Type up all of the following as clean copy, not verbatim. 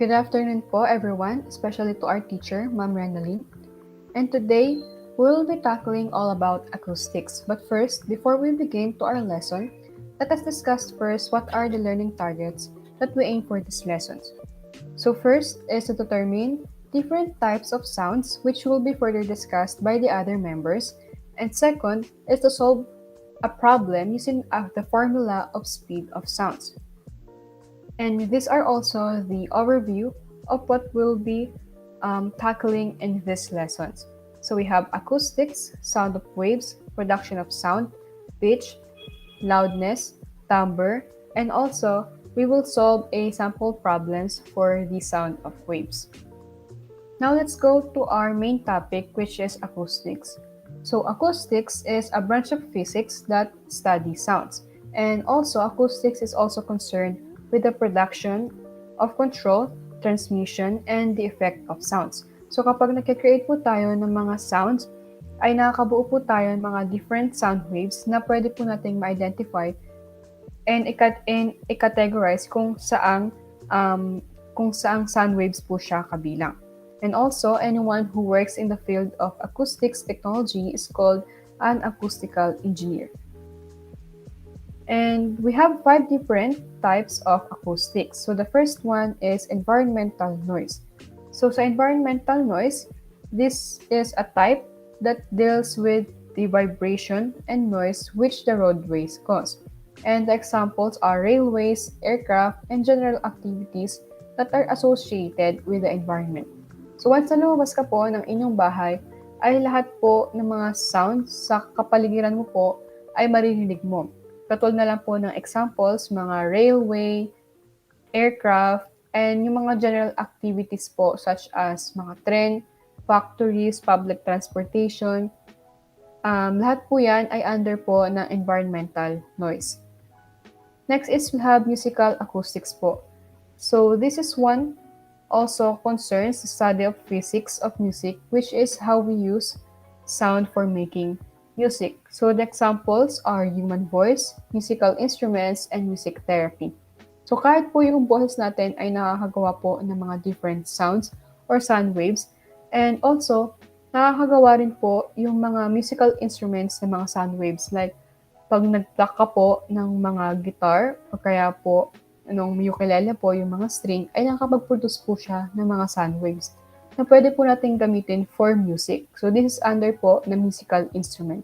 Good afternoon po everyone, especially to our teacher, Ma'am Renalyn. And today, we'll be tackling all about acoustics. But first, before we begin to our lesson, let us discuss first what are the learning targets that we aim for these lessons. So first is to determine different types of sounds which will be further discussed by the other members. And second is to solve a problem using the formula of speed of sounds. And these are also the overview of what we'll be tackling in these lessons. So we have acoustics, sound of waves, production of sound, pitch, loudness, timbre, and also we will solve a sample problems for the sound of waves. Now let's go to our main topic, which is acoustics. So acoustics is a branch of physics that studies sounds. And also acoustics is also concerned with the production of control, transmission, and the effect of sounds. So kapag nagkikreate po tayo ng mga sounds, ay nakakabuo po tayo ng mga different sound waves na pwede po nating ma-identify and i-categorize kung saang sound waves po siya kabilang. And also, anyone who works in the field of acoustics technology is called an acoustical engineer. And we have 5 different types of acoustics. So the first one is environmental noise. So sa environmental noise, this is a type that deals with the vibration and noise which the roadways cause. And the examples are railways, aircraft, and general activities that are associated with the environment. So once na lumabas ka po ng inyong bahay, ay lahat po ng mga sounds sa kapaligiran mo po ay maririnig mo. Katulad na lang po ng examples, mga railway, aircraft, and yung mga general activities po such as mga tren, factories, public transportation. Lahat po yan ay under po ng environmental noise. Next is we have musical acoustics po. So this is one also concerns the study of physics of music, which is how we use sound for making music. So the examples are human voice, musical instruments, and music therapy. So kahit po yung boses natin ay nakakagawa po ng mga different sounds or sound waves, and also nakakagawa rin po yung mga musical instruments ng mga sound waves, like pag nag-pluck ka po ng mga guitar o kaya po nung ukulele po, yung mga string, ay nakakapag-produce po siya ng mga sound waves na pwede po natin gamitin for music. So this is under po na musical instrument.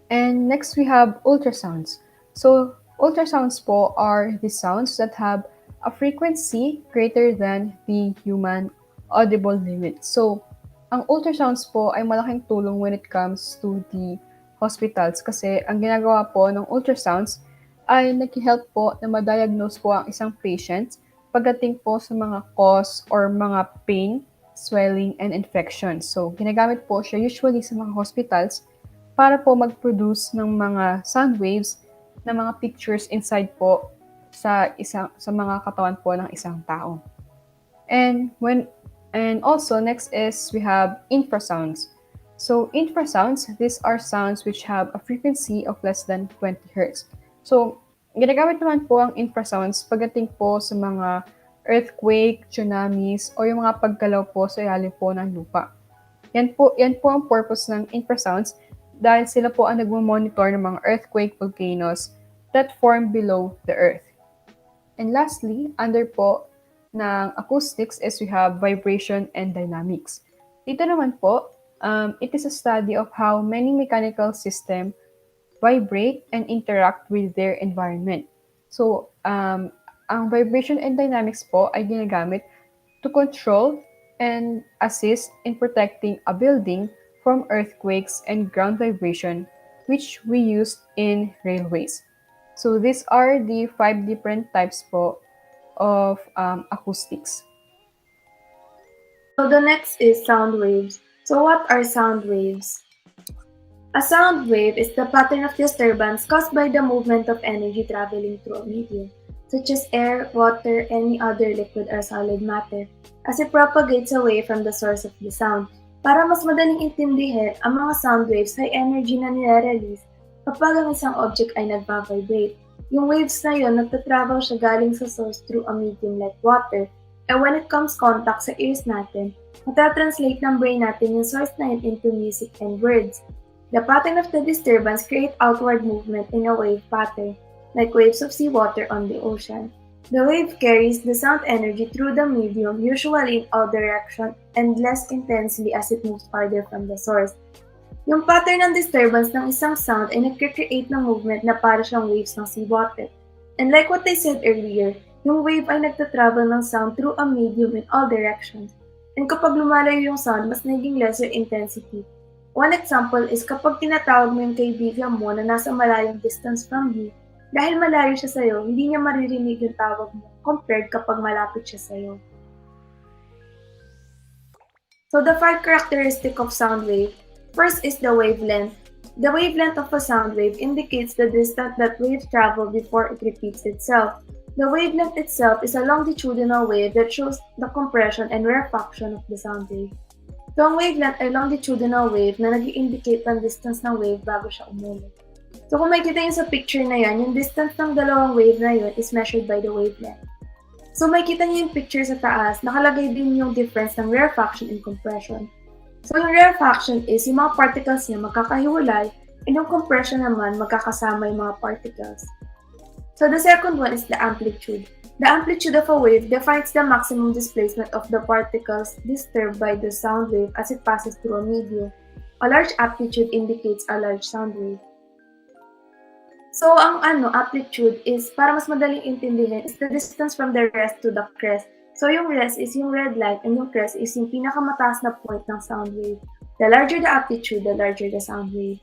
And next we have ultrasounds. So ultrasounds po are the sounds that have a frequency greater than the human audible limit. So ang ultrasounds po ay malaking tulong when it comes to the hospitals kasi ang ginagawa po ng ultrasounds ay nag-help po na ma-diagnose po ang isang patient pagdating po sa mga cause or mga pain, swelling, and infection. So, ginagamit po siya usually sa mga hospitals para po mag-produce ng mga sound waves na mga pictures inside po sa mga katawan po ng isang tao. And also next is we have infrasounds. So, infrasounds, these are sounds which have a frequency of less than 20 Hz. So, ginagamit naman po ang infrasounds pagdating po sa mga earthquake, tsunamis, o yung mga paggalaw po sa ilalim po ng lupa. Yan po ang purpose ng infrasounds dahil sila po ang nagmo-monitor ng mga earthquake volcanoes that form below the earth. And lastly, under po ng acoustics is we have vibration and dynamics. Dito naman po, it is a study of how many mechanical systems vibrate and interact with their environment. So, ang vibration and dynamics po ay ginagamit to control and assist in protecting a building from earthquakes and ground vibration, which we use in railways. So, these are the 5 different types po of acoustics. So the next is sound waves. So what are sound waves? A sound wave is the pattern of disturbance caused by the movement of energy traveling through a medium, such as air, water, any other liquid or solid matter, as it propagates away from the source of the sound. Para mas madaling intindihin, ang mga sound waves ay energy na nire-release kapag ang isang object ay nagpa-vibrate. Yung waves na yun, nagtatravel siya galing sa source through a medium like water. And when it comes contact sa ears natin, matatranslate ng brain natin yung source na yun into music and words. The pattern of the disturbance create outward movement in a wave pattern, like waves of seawater on the ocean. The wave carries the sound energy through the medium, usually in all directions and less intensely as it moves farther from the source. Yung pattern ng disturbance ng isang sound ay nagkikreate ng movement na para siyang waves ng seawater. And like what I said earlier, yung wave ay nagtatravel ng sound through a medium in all directions. And kapag lumalayo yung sound, mas naging lesser intensity. One example is kapag tinatawag mo yung kaibigan mo na nasa malayong distance from you, dahil malayo siya sa'yo, hindi niya maririnig yung tawag mo compared kapag malapit siya sa'yo. So the five characteristics of sound wave. First is the wavelength. The wavelength of a sound wave indicates the distance that waves travel before it repeats itself. The wavelength itself is a longitudinal wave that shows the compression and rarefaction of the sound wave. So ang wavelength ay longitudinal wave na nag-i-indicate ng distance ng wave bago siya umulit. So kung makikita niyo sa picture na yan, yung distance ng dalawang wave na yun is measured by the wavelength. So makikita niyo yung picture sa taas, nakalagay din yung difference ng rarefaction and compression. So yung rarefaction is yung mga particles niya magkakahiwalay and yung compression naman magkakasama yung mga particles. So the second one is the amplitude. The amplitude of a wave defines the maximum displacement of the particles disturbed by the sound wave as it passes through a medium. A large amplitude indicates a large sound wave. So ang amplitude is, para mas madaling intindihin, is the distance from the rest to the crest. So yung rest is yung red line and yung crest is yung pinakamataas na point ng sound wave. The larger the amplitude, the larger the sound wave.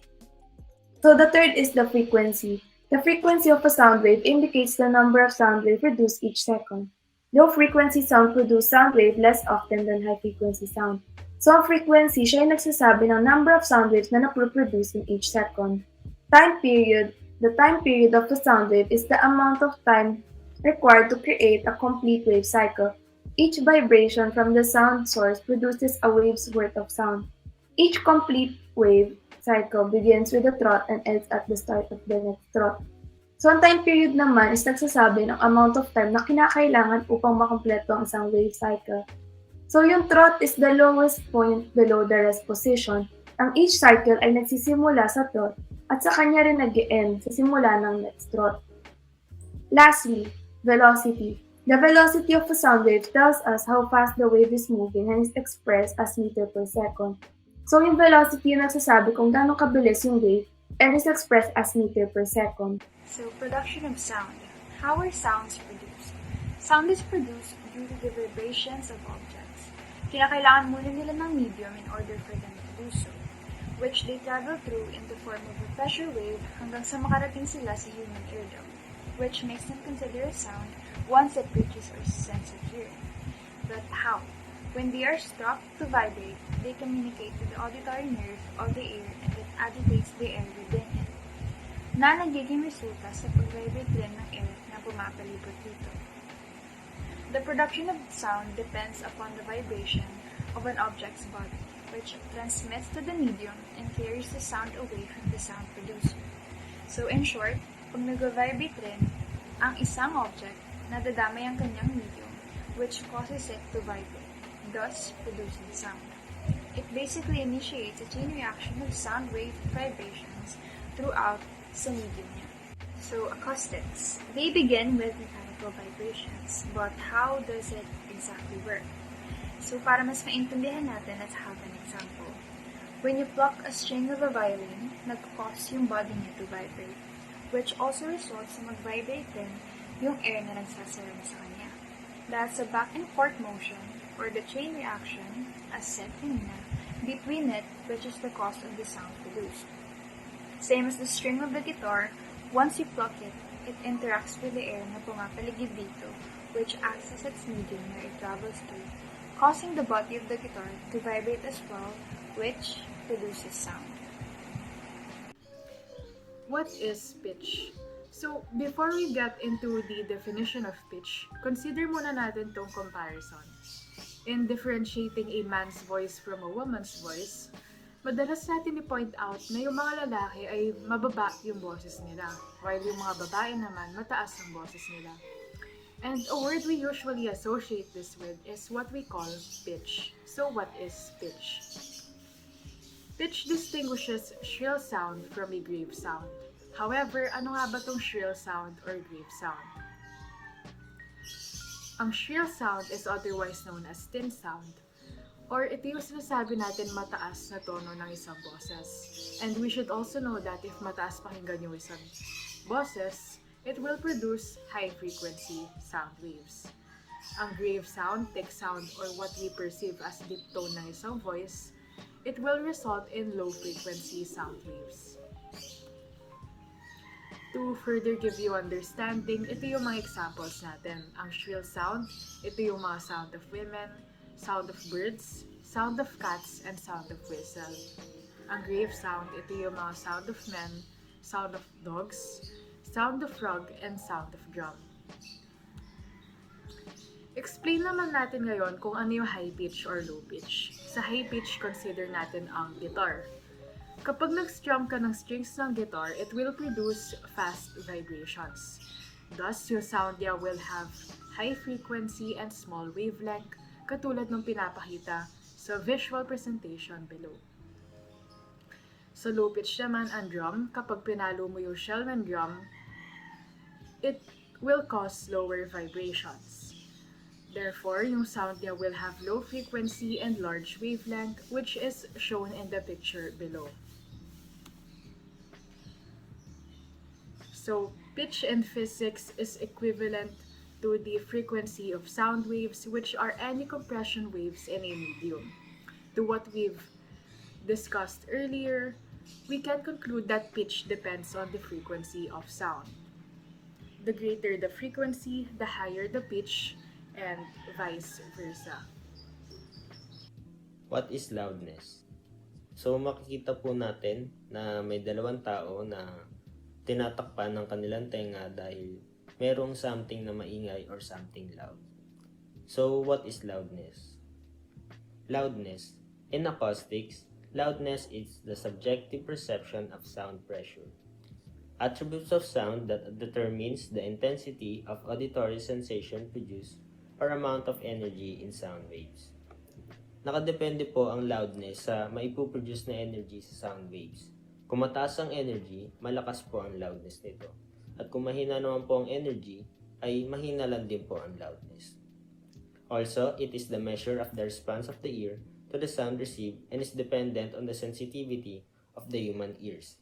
So the third is the frequency. The frequency of a sound wave indicates the number of sound waves produced each second. Low frequency sound produce sound wave less often than high frequency sound. So ang frequency, siya yung nagsasabi ng number of sound waves na naproproduce in each second. Time period. The time period of a sound wave is the amount of time required to create a complete wave cycle. Each vibration from the sound source produces a wave's worth of sound. Each complete wave cycle begins with a throat and ends at the start of the next throat. So ang time period naman is nagsasabi ng amount of time na kinakailangan upang makompleto ang isang wave cycle. So yung throat is the lowest point below the rest position. Ang each cycle ay nagsisimula sa throat at sa kanya rin nag-e-end sa simula ng next throat. Lastly, velocity. The velocity of a sound wave tells us how fast the wave is moving and is expressed as meter per second. So yung velocity yung nagsasabi kung gaano kabilis yung wave and is expressed as meter per second. So production of sound. How are sounds produced? Sound is produced due to the vibrations of objects. Kinakailangan muna nila ng medium in order for them to do so, which they travel through in the form of a pressure wave hanggang sa makarating sila sa human eardrum, which makes them consider a sound once it reaches our sense of hearing. But how? When they are stopped to vibrate, they communicate to the auditory nerve of the ear and it agitates the air within it, na nagiging resulta sa pag-vibrate rin ng air na pumapalibot dito. The production of sound depends upon the vibration of an object's body, which transmits to the medium and carries the sound away from the sound producer. So in short, pag nag-vibrate rin ang isang object, nadadamay ang kanyang medium, which causes it to vibrate, thus producing sound. It basically initiates a chain reaction of sound wave vibrations throughout sa medium niya. So acoustics, they begin with mechanical vibrations, but how does it exactly work? So para mas maintindihan natin, let's have an example. When you pluck a string of a violin, nag-cause yung body niya to vibrate, which also results sa mag-vibrate din yung air na nagsasarang sa kanya. That's a back and forth motion, or the chain reaction, as said kanina, between it, which is the cause of the sound produced. Same as the string of the guitar, once you pluck it, it interacts with the air na pumapaligid dito, which acts as its medium where it travels through, causing the body of the guitar to vibrate as well, which produces sound. What is pitch? So, before we get into the definition of pitch, consider muna natin tong comparison. In differentiating a man's voice from a woman's voice, Madalas natin i-point out na yung mga lalaki ay mababa yung boses nila, while yung mga babae naman mataas ang boses nila. And a word we usually associate this with is what we call pitch. So what is pitch? Pitch distinguishes shrill sound from a grave sound. However, ano nga ba tong shrill sound or grave sound? Ang shrill sound is otherwise known as thin sound, or ito yung sinasabi natin mataas na tono ng isang boses. And we should also know that if mataas pakinggan yung isang boses, it will produce high-frequency sound waves. Ang grave sound, thick sound, or what we perceive as deep tone ng isang voice, it will result in low-frequency sound waves. To further give you understanding, ito yung mga examples natin. Ang shrill sound, ito yung mga sound of women, sound of birds, sound of cats, and sound of whistle. Ang grave sound, ito yung mga sound of men, sound of dogs, sound of frog, and sound of drum. Explain naman natin ngayon kung ano yung high pitch or low pitch. Sa high pitch, consider natin ang guitar. Kapag nag-strum ka ng strings ng guitar, it will produce fast vibrations. Thus, your sound niya will have high frequency and small wavelength, katulad ng pinapakita sa visual presentation below. Sa low pitch naman ang drum, kapag pinalo mo yung shell ng drum, it will cause lower vibrations. Therefore, yung sound niya will have low frequency and large wavelength, which is shown in the picture below. So, pitch in physics is equivalent to the frequency of sound waves, which are any compression waves in a medium. To what we've discussed earlier, we can conclude that pitch depends on the frequency of sound. The greater the frequency, the higher the pitch, and vice versa. What is loudness? So makikita po natin na may dalawang tao na tinatakpan ng kanilang tenga dahil merong something na maingay or something loud. So what is loudness? Loudness. In acoustics, loudness is the subjective perception of sound pressure. Attributes of sound that determines the intensity of auditory sensation produced or amount of energy in sound waves. Nakadepende po ang loudness sa maipuproduce na energy sa sound waves. Kung mataas ang energy, malakas po ang loudness nito. At kung mahina naman po ang energy, ay mahina lang din po ang loudness. Also, it is the measure of the response of the ear to the sound received and is dependent on the sensitivity of the human ears.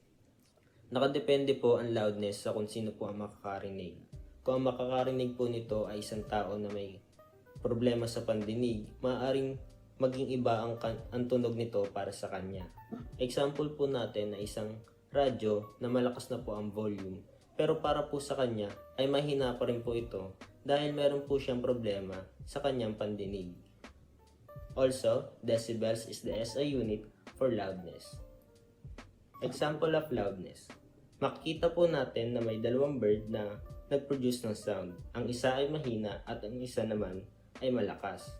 Nakadepende po ang loudness sa kung sino po ang makakarinig. Kung ang makakarinig po nito ay isang tao na may problema sa pandinig, maaaring maging iba ang tunog nito para sa kanya. Example po natin na isang radyo na malakas na po ang volume, pero para po sa kanya ay mahina pa rin po ito dahil meron po siyang problema sa kanyang pandinig. Also, decibels is the SI unit for loudness. Example of loudness. Makikita po natin na may dalawang bird na nag-produce ng sound. Ang isa ay mahina at ang isa naman ay malakas.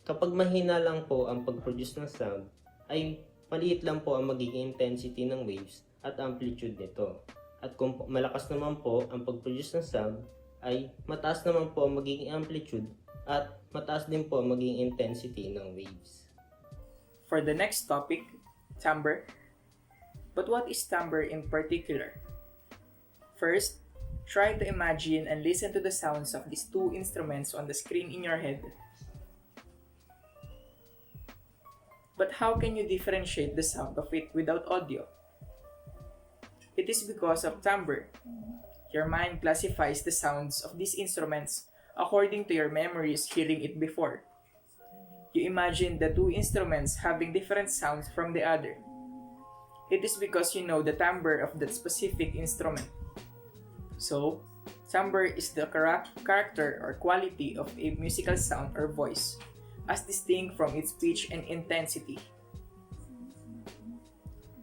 Kapag mahina lang po ang pag-produce ng sound, ay maliit lang po ang magiging intensity ng waves at amplitude nito. At kung malakas naman po ang pag-produce ng sound, ay mataas naman po ang magiging amplitude at mataas din po ang magiging intensity ng waves. For the next topic, timbre. But what is timbre in particular? First, try to imagine and listen to the sounds of these two instruments on the screen in your head. But how can you differentiate the sound of it without audio? It is because of timbre. Your mind classifies the sounds of these instruments according to your memories hearing it before. You imagine the two instruments having different sounds from the other. It is because you know the timbre of that specific instrument. So, timbre is the character or quality of a musical sound or voice, as distinct from its pitch and intensity.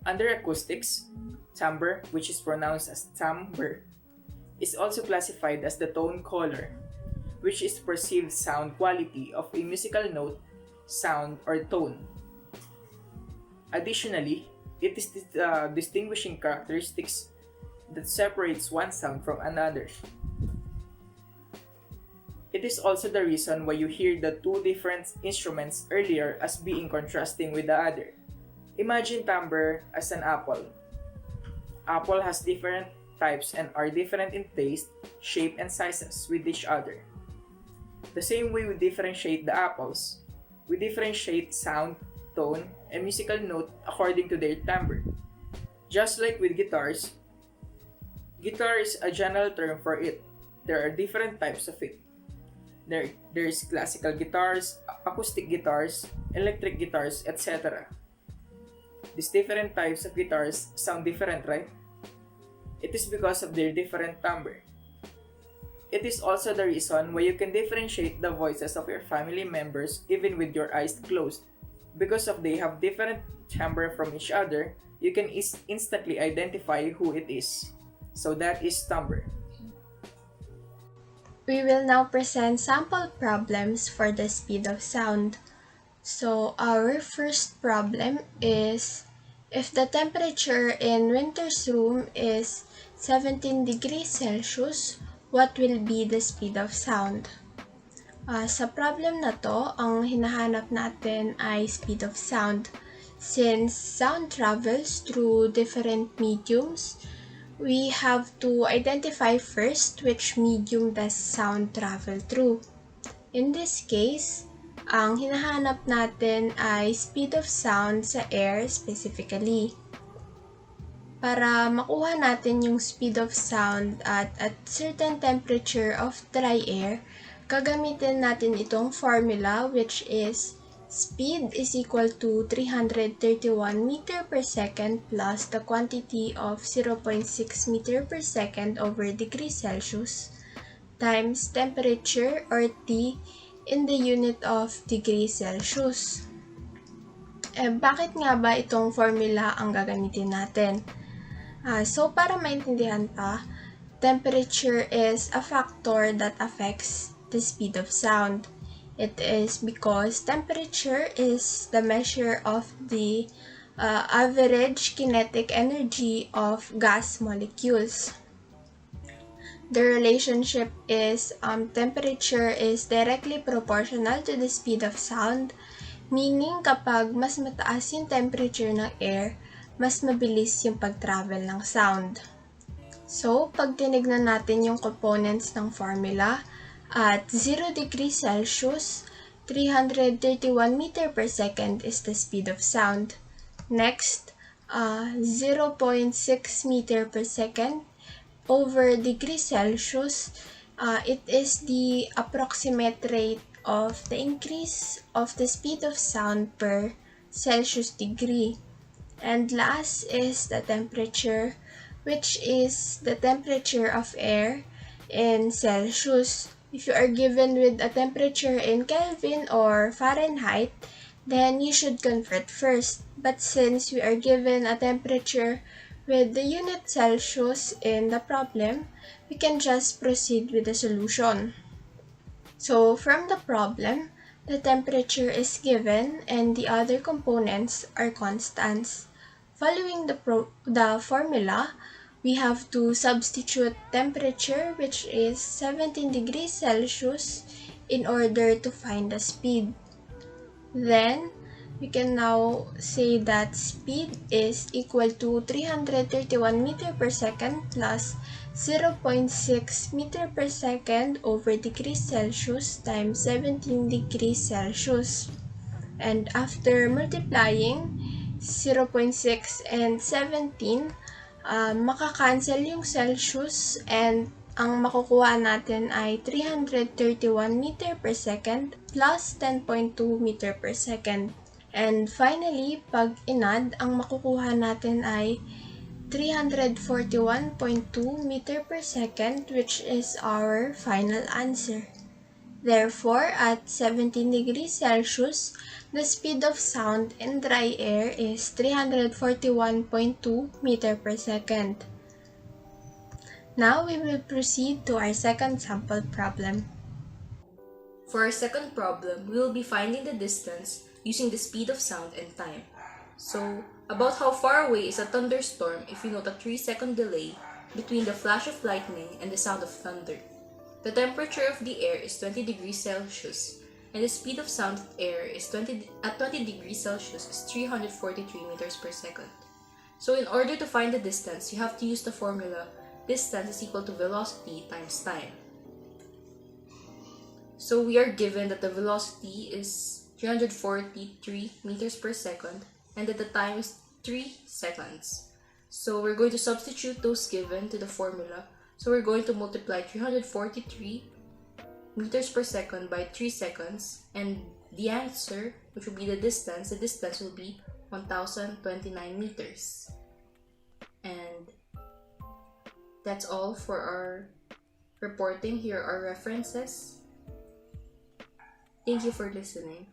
Under acoustics, timbre, which is pronounced as timbre, is also classified as the tone color, which is perceived sound quality of a musical note, sound, or tone. Additionally, it is the distinguishing characteristics that separates one sound from another. It is also the reason why you hear the two different instruments earlier as being contrasting with the other. Imagine timbre as an apple. Apple has different types and are different in taste, shape, and sizes with each other. The same way we differentiate the apples, we differentiate sound, tone, and musical note according to their timbre. Just like with guitars, guitar is a general term for it. There are different types of it. There's classical guitars, acoustic guitars, electric guitars, etc. These different types of guitars sound different, right? It is because of their different timbre. It is also the reason why you can differentiate the voices of your family members even with your eyes closed. Because of they have different timbre from each other, you can instantly identify who it is. So that is timbre. We will now present sample problems for the speed of sound. So our first problem is, if the temperature in Winter's room is 17 degrees Celsius, what will be the speed of sound? Sa problem na to, ang hinahanap natin ay speed of sound. Since sound travels through different mediums, we have to identify first which medium does sound travel through. In this case, ang hinahanap natin ay speed of sound sa air specifically. Para makuha natin yung speed of sound at certain temperature of dry air, gagamitin natin itong formula, which is speed is equal to 331 meter per second plus the quantity of 0.6 meter per second over degree Celsius times temperature or T in the unit of degree Celsius. Bakit nga ba itong formula ang gagamitin natin? So para maintindihan pa, temperature is a factor that affects the speed of sound. It is because temperature is the measure of the average kinetic energy of gas molecules. The relationship is temperature is directly proportional to the speed of sound, meaning kapag mas mataas yung temperature ng air, mas mabilis yung pag-travel ng sound. So, pag tinignan natin yung components ng formula, at 0 degrees Celsius, 331 meter per second is the speed of sound. Next, 0.6 meter per second over degree Celsius, it is the approximate rate of the increase of the speed of sound per Celsius degree. And last is the temperature, which is the temperature of air in Celsius. If you are given with a temperature in Kelvin or Fahrenheit, then you should convert first. But since we are given a temperature with the unit Celsius in the problem, we can just proceed with the solution. So from the problem, the temperature is given and the other components are constants. Following the formula, we have to substitute temperature, which is 17 degrees Celsius, in order to find the speed. Then, we can now say that speed is equal to 331 meter per second plus 0.6 meter per second over degrees Celsius times 17 degrees Celsius. And after multiplying 0.6 and 17, makakancel yung Celsius and ang makukuha natin ay 331 meter per second plus 10.2 meter per second. And finally, pag inad, ang makukuha natin ay 341.2 meter per second, which is our final answer. Therefore, at 17 degrees Celsius, the speed of sound in dry air is 341.2 meter per second. Now, we will proceed to our second sample problem. For our second problem, we will be finding the distance using the speed of sound and time. So, about how far away is a thunderstorm if you note a 3-second delay between the flash of lightning and the sound of thunder. The temperature of the air is 20 degrees Celsius, and the speed of sound of air is 20 degrees Celsius is 343 meters per second. So in order to find the distance, you have to use the formula distance is equal to velocity times time. So we are given that the velocity is 343 meters per second and that the time is 3 seconds. So we're going to substitute those given to the formula. So we're going to multiply 343 meters per second by 3 seconds, and the answer, which will be the distance will be 1029 meters. And that's all for our reporting. Here are references. Thank you for listening.